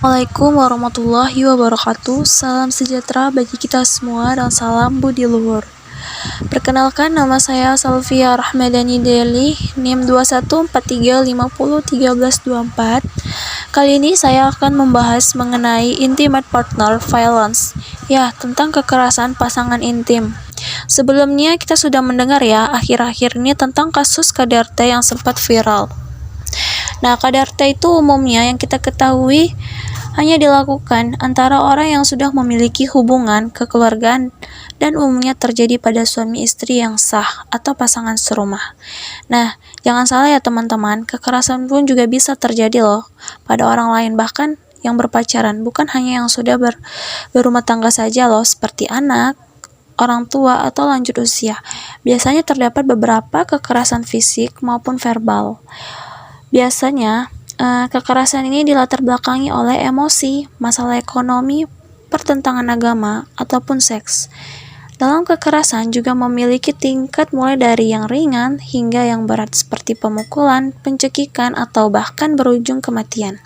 Assalamualaikum warahmatullahi wabarakatuh. Salam sejahtera bagi kita semua dan salam budi luhur. Perkenalkan, nama saya Salvia Rahmadani Deli, NIM 2143501324. Kali ini saya akan membahas mengenai intimate partner violence, ya, tentang kekerasan pasangan intim. Sebelumnya kita sudah mendengar ya akhir-akhir ini tentang kasus KDRT yang sempat viral. Nah, KDRT itu umumnya yang kita ketahui hanya dilakukan antara orang yang sudah memiliki hubungan kekeluargaan dan umumnya terjadi pada suami istri yang sah atau pasangan serumah. Nah, jangan salah ya teman-teman, kekerasan pun juga bisa terjadi loh pada orang lain, bahkan yang berpacaran, bukan hanya yang sudah berumah tangga saja loh, seperti anak, orang tua, atau lanjut usia. Biasanya terdapat beberapa kekerasan fisik maupun verbal. Biasanya, kekerasan ini dilatar belakangi oleh emosi, masalah ekonomi, pertentangan agama, ataupun seks. Dalam kekerasan juga memiliki tingkat mulai dari yang ringan hingga yang berat seperti pemukulan, pencekikan, atau bahkan berujung kematian.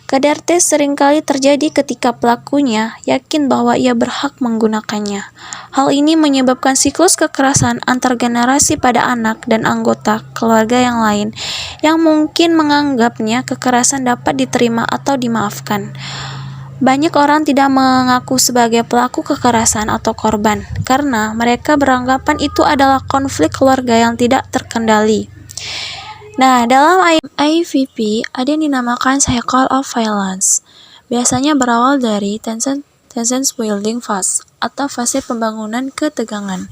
KDRT seringkali terjadi ketika pelakunya yakin bahwa ia berhak menggunakannya. Hal ini menyebabkan siklus kekerasan antar generasi pada anak dan anggota keluarga yang lain, yang mungkin menganggapnya kekerasan dapat diterima atau dimaafkan. Banyak orang tidak mengaku sebagai pelaku kekerasan atau korban, karena mereka beranggapan itu adalah konflik keluarga yang tidak terkendali. Nah, dalam IVP ada yang dinamakan cycle of violence. Biasanya berawal dari tension building phase atau fase pembangunan ketegangan.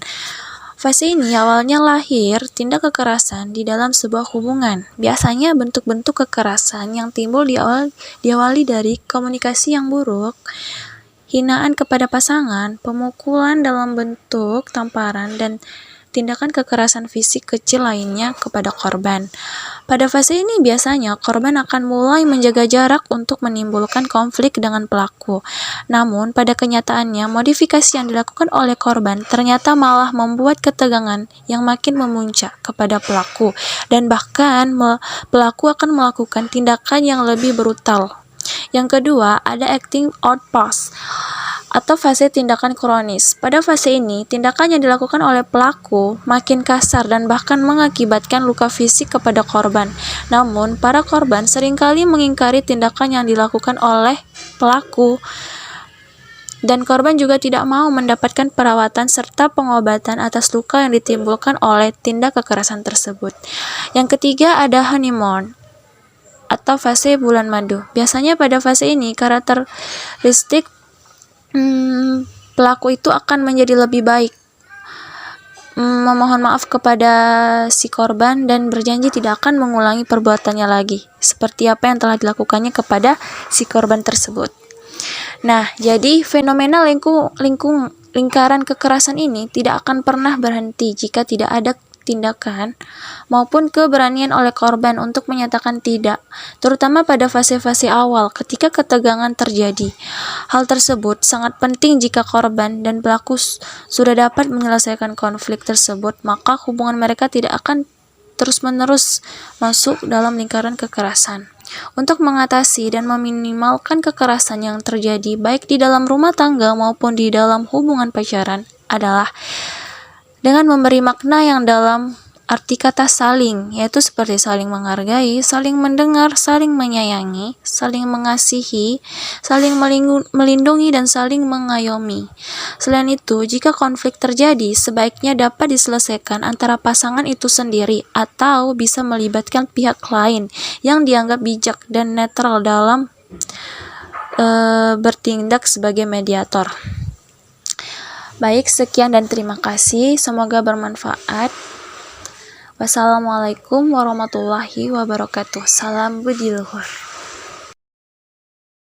Fase ini awalnya lahir tindak kekerasan di dalam sebuah hubungan. Biasanya bentuk-bentuk kekerasan yang timbul diawali dari komunikasi yang buruk, hinaan kepada pasangan, pemukulan dalam bentuk tamparan, dan tindakan kekerasan fisik kecil lainnya kepada korban. Pada fase ini biasanya korban akan mulai menjaga jarak untuk menimbulkan konflik dengan pelaku. Namun pada kenyataannya modifikasi yang dilakukan oleh korban ternyata malah membuat ketegangan yang makin memuncak kepada pelaku, dan bahkan pelaku akan melakukan tindakan yang lebih brutal. Yang kedua, ada acting out phase atau fase tindakan kronis. Pada fase ini, tindakan yang dilakukan oleh pelaku makin kasar dan bahkan mengakibatkan luka fisik kepada korban. Namun, para korban seringkali mengingkari tindakan yang dilakukan oleh pelaku, dan korban juga tidak mau mendapatkan perawatan serta pengobatan atas luka yang ditimbulkan oleh tindak kekerasan tersebut. Yang ketiga, ada honeymoon atau fase bulan madu. Biasanya pada fase ini karakteristik pelaku itu akan menjadi lebih baik, memohon maaf kepada si korban dan berjanji tidak akan mengulangi perbuatannya lagi, seperti apa yang telah dilakukannya kepada si korban tersebut. Nah, jadi fenomena lingkaran kekerasan ini tidak akan pernah berhenti jika tidak ada tindakan maupun keberanian oleh korban untuk menyatakan tidak, terutama pada fase-fase awal ketika ketegangan terjadi. Hal tersebut sangat penting jika korban dan pelaku sudah dapat menyelesaikan konflik tersebut, maka hubungan mereka tidak akan terus-menerus masuk dalam lingkaran kekerasan. Untuk mengatasi dan meminimalkan kekerasan yang terjadi baik di dalam rumah tangga maupun di dalam hubungan pacaran adalah dengan memberi makna yang dalam arti kata saling, yaitu seperti saling menghargai, saling mendengar, saling menyayangi, saling mengasihi, saling melindungi, dan saling mengayomi. Selain itu, jika konflik terjadi, sebaiknya dapat diselesaikan antara pasangan itu sendiri atau bisa melibatkan pihak lain yang dianggap bijak dan netral dalam bertindak sebagai mediator. Baik, sekian dan terima kasih. Semoga bermanfaat. Wassalamualaikum warahmatullahi wabarakatuh. Salam budi luhur.